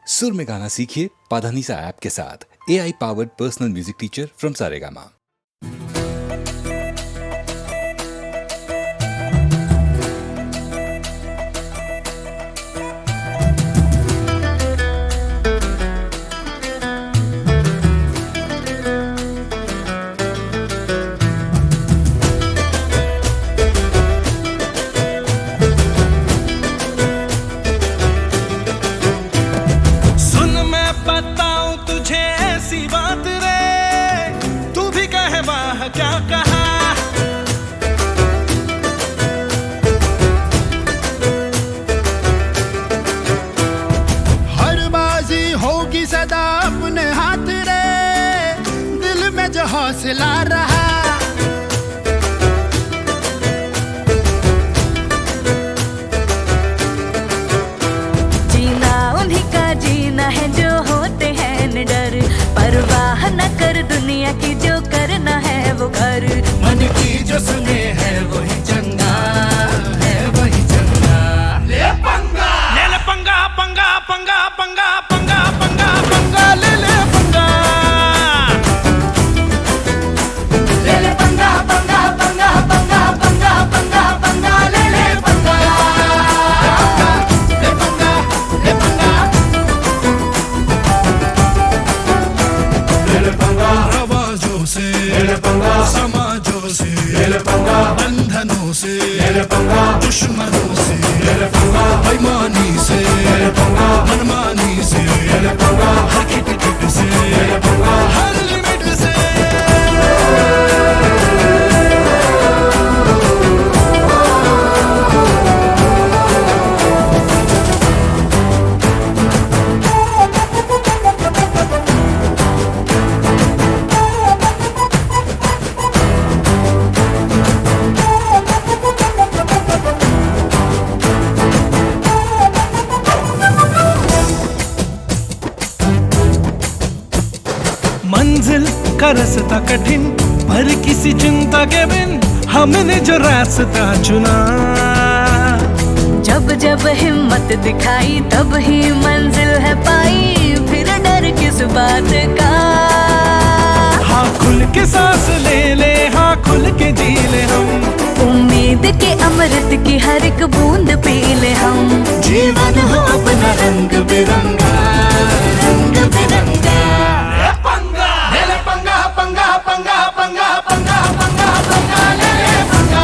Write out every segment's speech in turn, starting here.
सुर में गाना सीखिए पाधानीसा ऐप के साथ। AI powered personal music teacher from Saregama. क्या कहा हर बाजी होगी सदा अपने हाथ रे, दिल में जो हौसला रहा। जीना उन्हीं का जीना है जो होते हैं निडर, परवाह न कर दुनिया की, जो करना है वो कर। मन की जो सुने है वही चंगा है, वही चंगा। ले पंगा, ले ले पंगा पंगा पंगा पंगा पंगा पंगा पंगा ले ले पंगा, ले ले पंगा पंगा पंगा पंगा पंगा पंगा पंगा ले ले पंगा, ले पंगा ले पंगा, ले ले पंगा। आवाजों से ले ले पंगा, समाजों से ले ले पंगा, बंधनों से ले ले पंगा, दुश्मनों से ले ले पंगा, बेईमानी से ले ले पंगा, मनमानी से ले ले पंगा, हर किट से ले ले पंगा, हर लिमिट से। मंजिल का रास्ता कठिन पर किसी चिंता के बिन हमने जो रास्ता चुना। जब जब हिम्मत दिखाई तब ही मंजिल है पाई, फिर डर किस बात का। हाँ खुल के सांस ले ले, हाँ खुल के जी ले हम, उम्मीद के अमृत की हर एक बूंद पी ले हम। जीवन हो अपना रंग बिरंगा, रंग बिरंगा। ले ले पंगा पंगा पंगा पंगा पंगा पंगा पंगा ले ले पंगा,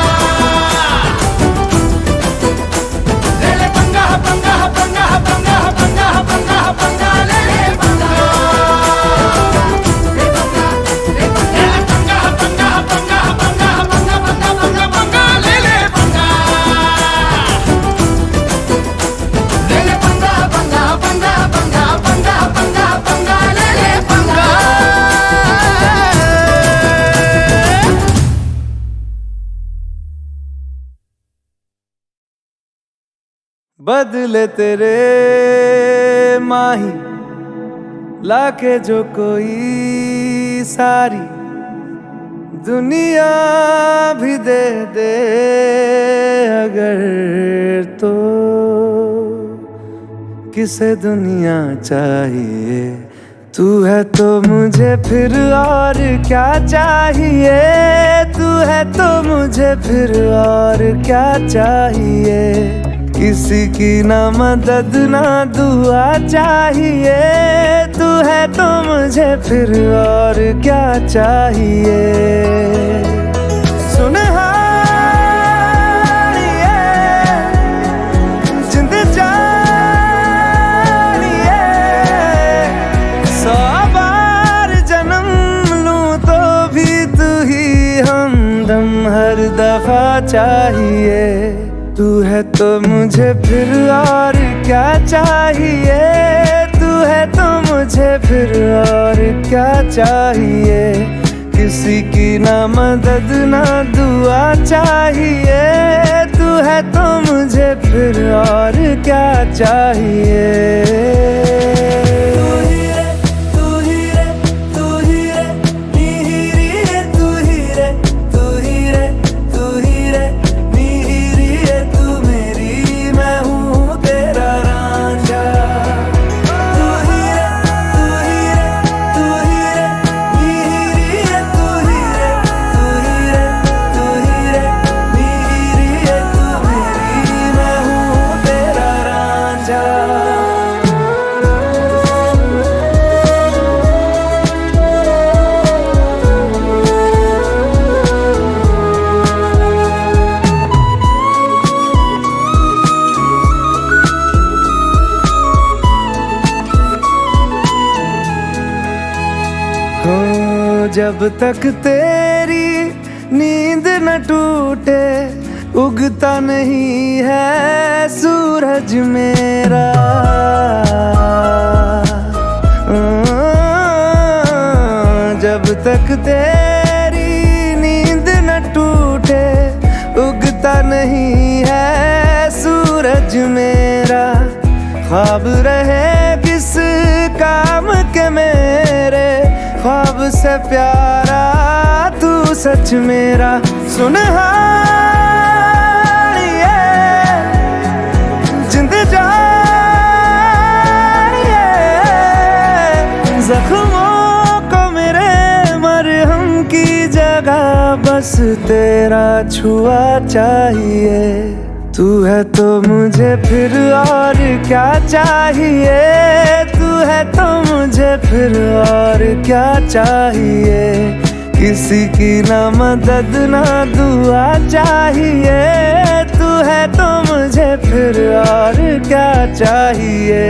ले ले पंगा पंगा पंगा पंगा पंगा पंगा पंगा ले ले पंगा, ले पंगा ले पंगा पंगा पंगा पंगा पंगा पंगा पंगा पंगा ले ले पंगा, ले ले पंगा पंगा पंगा पंगा पंगा पंगा पंगा ले ले पंगा। बदले तेरे माही लाके जो कोई सारी दुनिया भी दे दे अगर, तो किसे दुनिया चाहिए। तू है तो मुझे फिर और क्या चाहिए, तू है तो मुझे फिर और क्या चाहिए। किसी की ना मदद ना दुआ चाहिए, तू है तो मुझे फिर और क्या चाहिए। सुनहारिए जिंद जानिए, 100 बार जन्म लूं तो भी तू ही हमदम हर दफा चाहिए। तू है तो मुझे फिर और क्या चाहिए, तू है तो मुझे फिर और क्या चाहिए। किसी की ना मदद ना दुआ चाहिए, तू है तो मुझे फिर और क्या चाहिए। तू जब तक तेरी नींद न टूटे उगता नहीं है सूरज मेरा। जब तक तेरी नींद न टूटे उगता नहीं है सूरज मेरा। ख्वाब रहे किस काम के मेरे ख्वाब से प्यारा तू सच मेरा। सुन जख्मों को मेरे मरहम की जगह बस तेरा छुआ चाहिए। तू है तो मुझे फिर और क्या चाहिए। तू है तो मुझे फिर और क्या चाहिए। किसी की ना मदद ना दुआ चाहिए। तू है तो मुझे फिर और क्या चाहिए।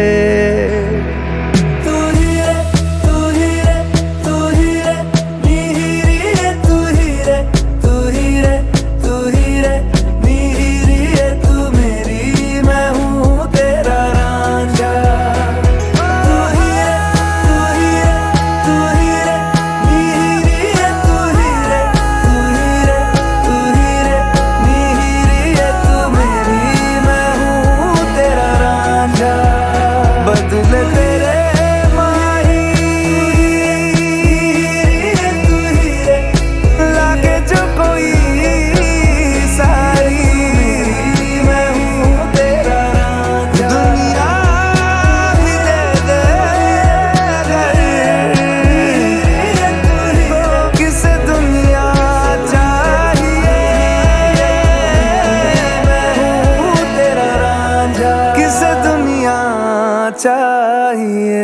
चाहिए।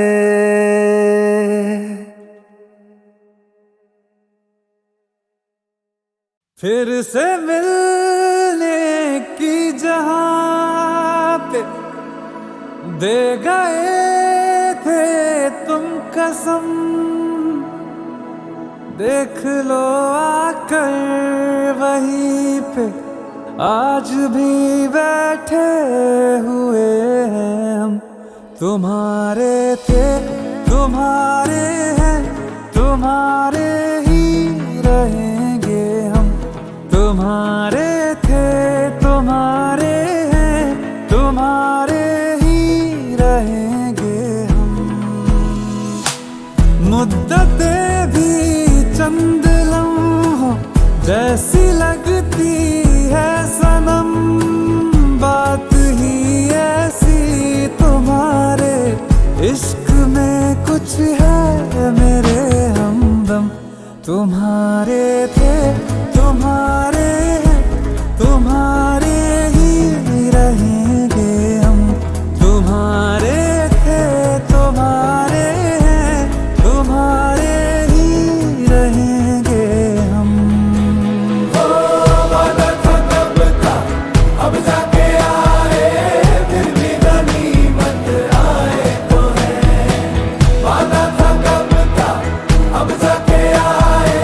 फिर से मिलने की जहां पे दे गए थे तुम कसम। देख लो आकर वहीं पे आज भी बैठे हुए हैं हम। तुम्हारे थे तुम्हारे हैं तुम्हारे ही रहेंगे हम। तुम्हारे थे तुम्हारे हैं तुम्हारे ही रहेंगे हम। मुद्दतें भी चंद लम्हों जैसी लगती है सनम। बात ही ऐसी तुम्हारे इश्क में कुछ है मेरे हमदम। तुम्हारे थे तुम्हारे हैं तुम्हारे ही रहेंगे हम। तुम्हारे थे तुम्हारे हैं तुम्हारे ही रहेंगे हम। वादा था तब था अब जाके आए फिर भी गनीमत आए तो है। वादा था कब था अब जाके आए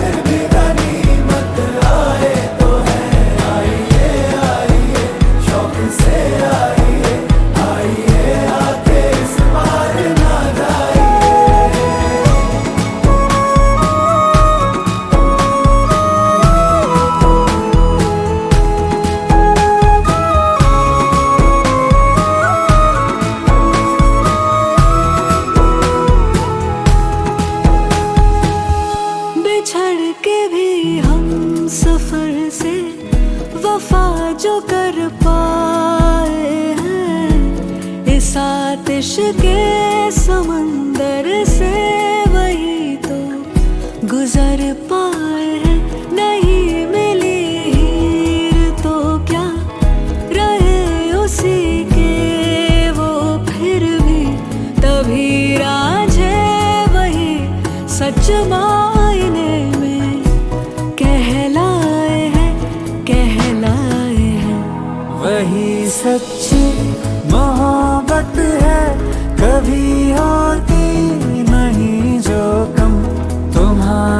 फिर भी गनीमत आए तो है। आइए आइए शौक से आइए आइए आके इस बार ना जाइए। बिछड़ के भी हम सफर से वफा जो कर पाए हैं। इस आतिश के समंदर से वही तो गुजर पाए हैं। नहीं मिली हीर तो क्या रहे उसी के वो फिर भी। तभी राझे वही सच मायने में कहलाए हैं कहलाए हैं। वही सच्ची मोहब्बत है कभी होती नहीं जो कम। तुम्हारे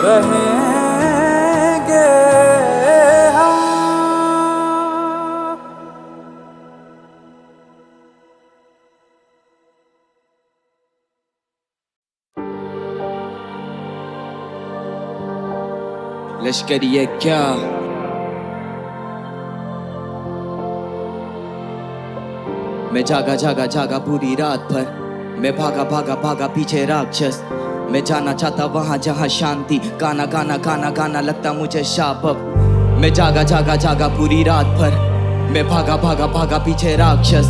रहेंगे हम। लश्करी है क्या? मैं जागा जागा जागा पूरी रात भर, मैं भागा भागा भागा पीछे राक्षस। मैं जाना चाहता वहां जहां शांति, गाना गाना गाना गाना लगता मुझे शाप अब। मैं जागा जागा जागा पूरी रात भर, मैं भागा भागा भागा पीछे राक्षस।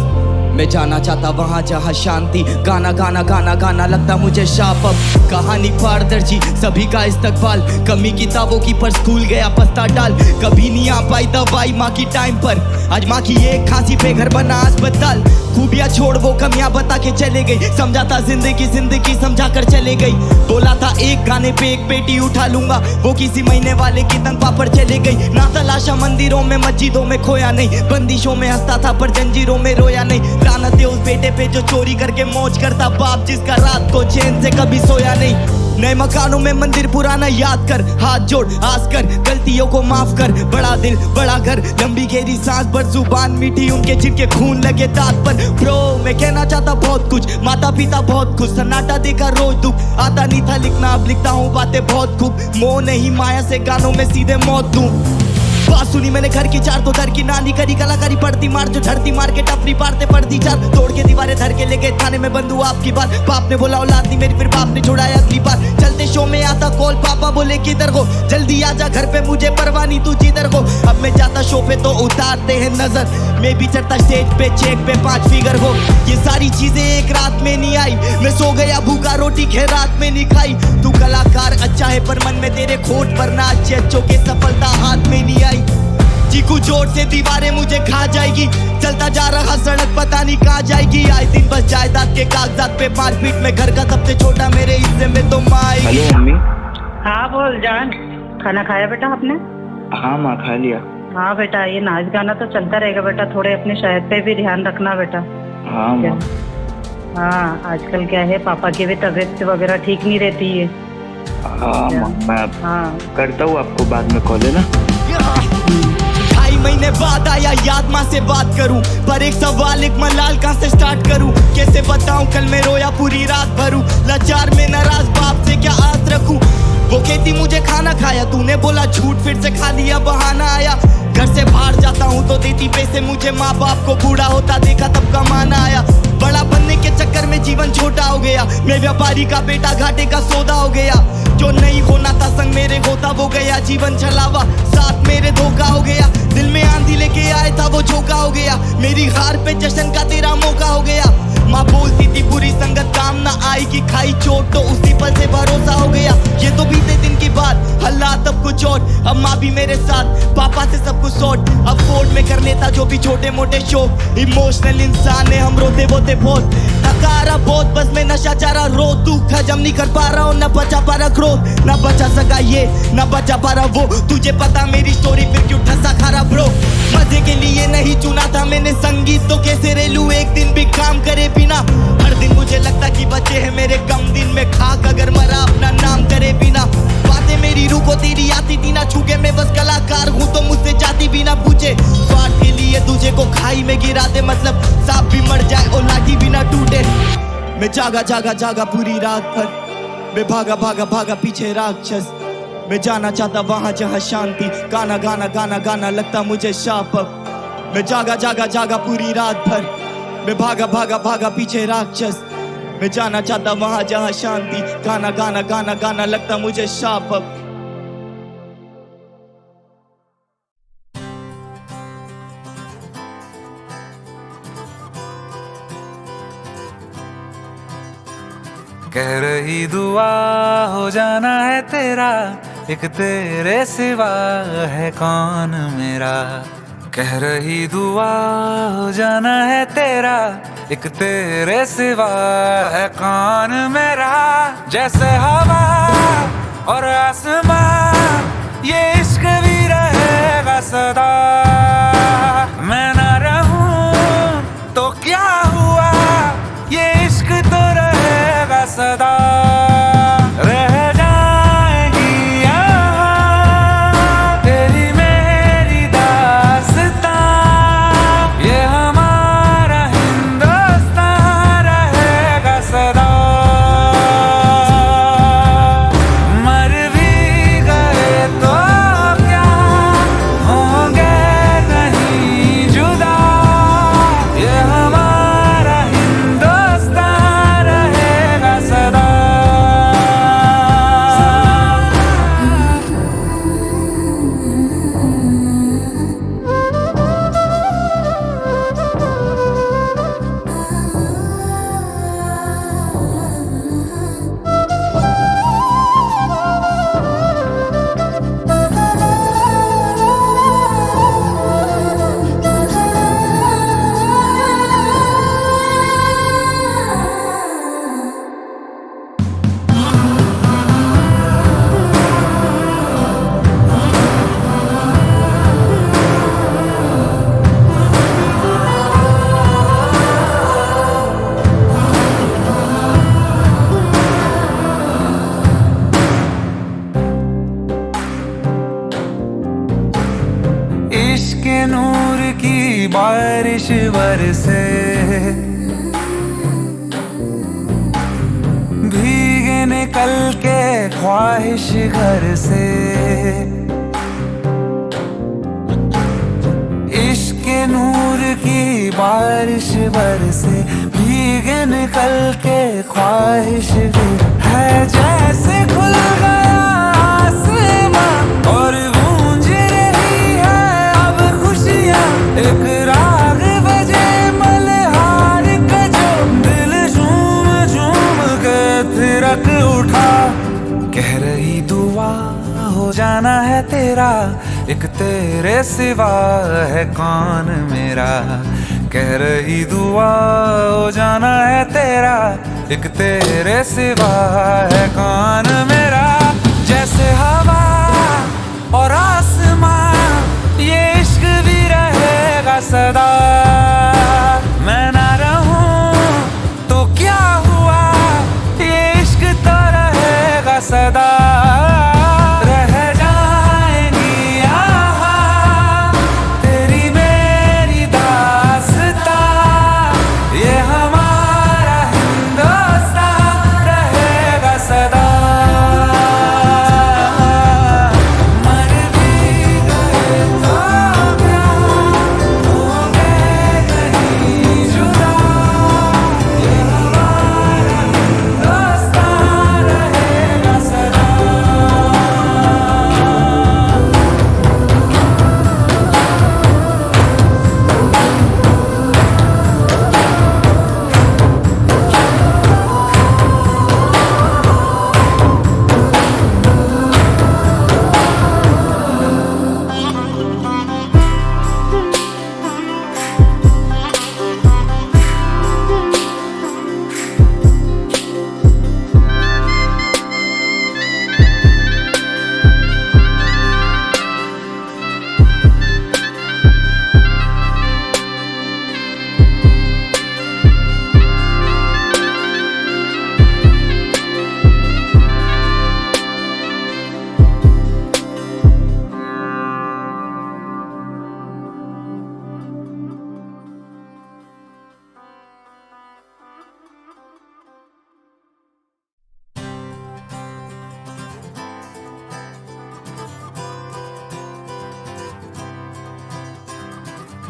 मैं जाना चाहता वहां जहां शांति, गाना गाना गाना गाना लगता मुझे शाप अब। कहानी पारदर्शी सभी का इस्तकबाल, कमी किताबों की पर स्कूल गया बस्ता डाल। कभी नहीं आ पाई दवाई माँ की टाइम पर, आज माँ की एक खांसी पे घर बना अस्पताल। खूबियां छोड़ वो कमियां बता के चले गई, समझा था जिंदगी जिंदगी समझा कर चले गई। बोला था एक गाने पे एक पेटी उठा लूंगा, वो किसी महीने वाले की तनख्वाह पर चले गई। ना तलाशा मंदिरों में मस्जिदों में खोया नहीं, बंदिशों में हंसता था पर जंजीरों में रोया नहीं। लानत है उस बेटे पे जो चोरी करके मौज करता, बाप जिसका रात को चैन से कभी सोया नहीं। नए मकानों में मंदिर पुराना याद कर, हाथ जोड़ आस कर, गलतियों को माफ कर। बड़ा दिल बड़ा घर, लंबी गहरी सांस पर जुबान मीठी उनके जिनके खून लगे दांत पर। ब्रो मैं कहना चाहता बहुत कुछ, माता पिता बहुत खुश, सन्नाटा देखा रोज दुख। आता नहीं था लिखना अब लिखता हूँ बातें बहुत खूब, मोह नहीं माया से गानों में सीधे मौत दूं। बात सुनी मैंने घर की चार तो दर की नानी करी कलाकारी पड़ती मार, जो धरती मार के टपरी पारते पड़ती चार। तोड़ के दीवारें धर के लेके थाने में बंद हुआ आपकी बात। बाप ने बोला औलाद नहीं मेरी, फिर बाप ने छोड़ाया अगली बार। चलते शो में आता कॉल, पापा बोले किधर हो, जल्दी आजा घर पे मुझे परवाह नहीं तू जिधर हो। अब मैं जाता शो पे तो उतारते हैं नजर, मैं भी चढ़ता स्टेज पे चेक पे 5 फिगर हो। ये सारी चीजें एक रात में नहीं आई, मैं सो गया भूखा रोटी खे रात में नहीं खाई। तू कलाकार अच्छा है पर मन में तेरे खोट पर ना अच्छे अच्छों के सफलता हाथ में नहीं आई। चीकू जोर से दीवारें मुझे खा जाएगी, चलता जा रहा सड़क पता नहीं कहाँ जाएगी। आए दिन बस जायदाद के कागजात पे मारपीट में, घर का सबसे छोटा मेरे हिस्से में तो माँ आएगी। Hello mummy. हाँ बोल जान, खाना खाया बेटा आपने? हाँ माँ खा लिया। हाँ बेटा ये नाच गाना तो चलता रहेगा बेटा, थोड़े अपने सेहत पे भी ध्यान रखना बेटा। हाँ माँ। हाँ आजकल क्या है पापा की भी तबीयत वगैरह ठीक नहीं रहती है। हाँ माँ मैं हाँ करता हूँ आपको बाद में कॉल, है ना? 2.5 महीने बाद आया याद माँ से बात करूं, पर एक सवाल एक मलाल कहाँ से स्टार्ट करूं। कैसे बताऊं कल मैं रोया पूरी रात भरूं, लाचार में नाराज बाप से क्या आस रखूं। वो कहती मुझे खाना खाया, तूने बोला झूठ फिर से खा लिया बहाना आया। घर से बाहर जाता हूँ तो देती पैसे मुझे माँ बाप को, बूढ़ा होता देखा तब कमाना आया। बड़ा बनने के चक्कर में जीवन छोटा हो गया, मैं व्यापारी का बेटा घाटे का सौदा हो गया। जो नहीं होना था संग मेरे होता वो गया, जीवन छलावा साथ मेरे धोखा हो गया। दिल में आंधी लेके आए था वो झोंका हो गया, मेरी हार पे जश्न का तेरा मौका हो गया। माँ बोलती थी बुरी संगत काम ना आएगी, खाई चोट तो उसी पल से भरोसा हो गया। ये तो बीते दिन की बात, हालात अब कुछ और, अब माँ भी मेरे साथ, पापा से सब कुछ सॉर्ट। अफोर्ड में कर लेता जो भी छोटे मोटे शौक, इमोशनल इंसान है हम रोते बोते बहुत। थका रहा बहुत बस मैं नशा चाह रहा रो, दुख हजम नहीं कर पा रहा हूँ, न बचा पा रहा क्रोध, न बचा सका ये न बचा पा रहा वो। तुझे पता मेरी स्टोरी फिर क्यों ठसा खा रहा ब्रो। मजे के लिए नहीं चुना था मैंने संगीत, तो कैसे रेलू एक दिन भी काम करे बिना। हर दिन मुझे लगता कि बचे हैं मेरे कम दिन में, खाक अगर मरा अपना नाम करे बिना। बातें मेरी रूह को तेरी आती थी ना छूके, मैं बस कलाकार हूँ तो मुझसे जाती भी ना पूछे। स्वार्थ के लिए तुझे को खाई में गिरा दे, मतलब सांप भी मर जाए और लाठी भी ना टूटे। मैं जागा जागा जागा पूरी रात भर, मैं भागा भागा भागा पीछे राक्षस। मैं जाना चाहता वहां जहां शांति, गाना गाना गाना गाना लगता मुझे शाप अब। मैं जागा जागा जागा पूरी रात भर, मैं भागा भागा भागा पीछे राक्षस। मैं जाना चाहता वहां जहां शांति, गाना गाना गाना गाना लगता मुझे शाप अब। कह रही दुआ हो जाना है तेरा, एक तेरे सिवा है कौन मेरा। कह रही दुआ हो जाना है तेरा, एक तेरे सिवा है कौन मेरा। जैसे हवा और आसमां ये इश्क भी रहेगा सदा। मैं ना रहूं तो क्या हुआ, ये इश्क तो रहेगा सदा। रह जाएगी नूर की बारिश बरसे, भीगे निकल के ख्वाहिश घर से, इश्क नूर की बारिश बरसे, भीगे निकल के ख्वाहिश है, जैसे खुल गया आसमां और गूंज रही है अब खुशियां, एक राग बजे मल्हार का जो दिल झूम झूम के थिरक उठा, कह रही दुआ हो जाना है तेरा, एक तेरे सिवा है कौन मेरा, कह रही दुआ हो जाना है तेरा, एक तेरे सिवा है कौन मेरा, जैसे हवा और आसमां ये इश्क भी रहेगा सदा, मैं ना रहूं तो क्या हुआ, ये इश्क तो रहेगा सदा, रह जाएंगी यहाँ तेरी मेरी दास्तां, ये हमारा हिंदुस्तान रहेगा सदा, मर भी गए तो क्या होंगे नहीं जुदा, ये हमारा हिंदुस्तान रहेगा सदा।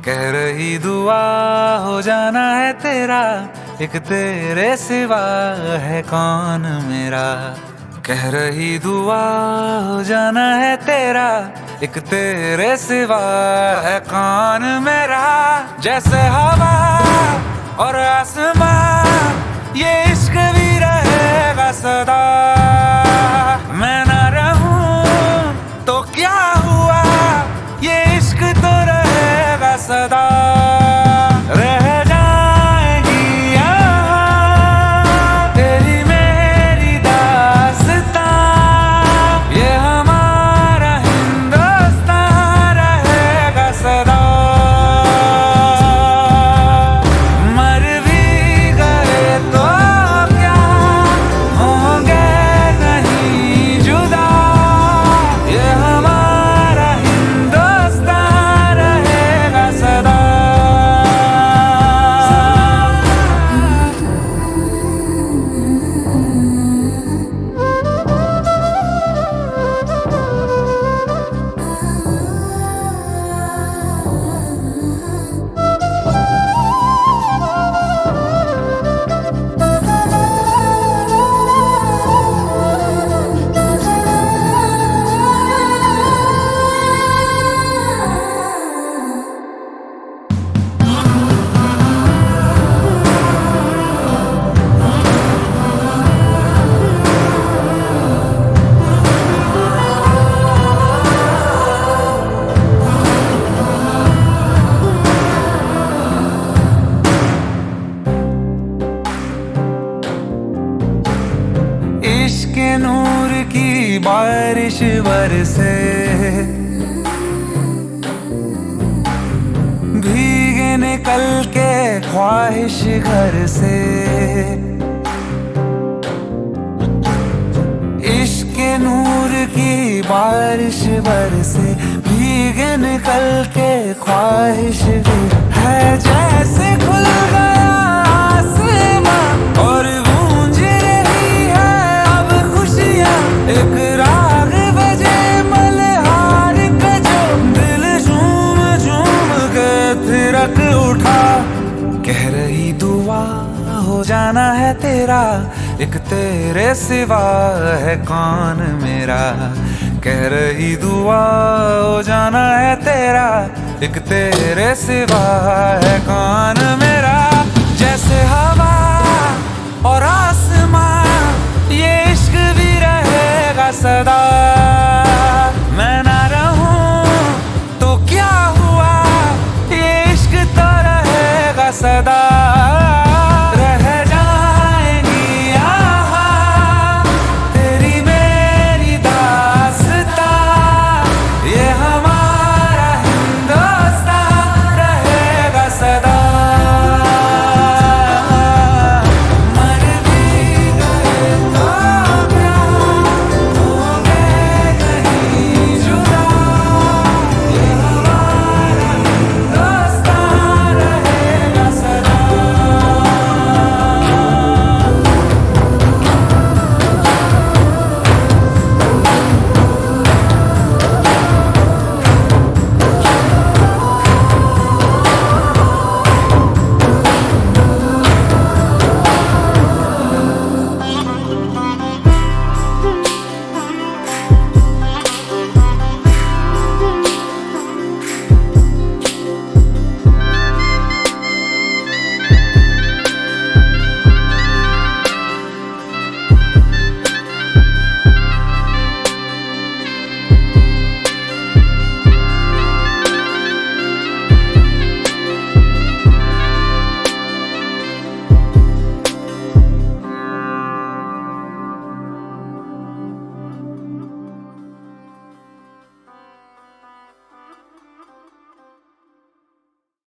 कह रही दुआ हो जाना है तेरा, एक तेरे सिवा है कौन मेरा, कह रही दुआ हो जाना है तेरा, एक तेरे सिवा है कौन मेरा, जैसे हवा और आसमां ये इश्क भी रहेगा सदा, मैं ना रहूं तो क्या हुआ, ये इश्क तो रहेगा सदा, रह जाएगी यहाँ तेरी मेरी दास्तां, ये हमारा हिंदुस्तान रहेगा सदा, मर भी गए तो क्या होंगे नहीं जुदा, ये हमारा हिंदुस्तान रहेगा सदा। इश्क नूर की बारिश बरसे, भीगे निकल के ख्वाहिश घर से, इश्क के नूर की बारिश बरसे, भीगे निकल के ख्वाहिश भी है, जैसे खुल गया आसमां और गूंज रही है अब खुशियां। एक राग बजे मल्हार का जो दिल झूम झूम के थिरक उठा। कह रही दुआ हो जाना है तेरा, एक तेरे सिवा है कौन मेरा। कह रही दुआ हो जाना है तेरा, एक तेरे सिवा है कौन मेरा। जैसे हवा और आसमां ये इश्क भी रहेगा सदा।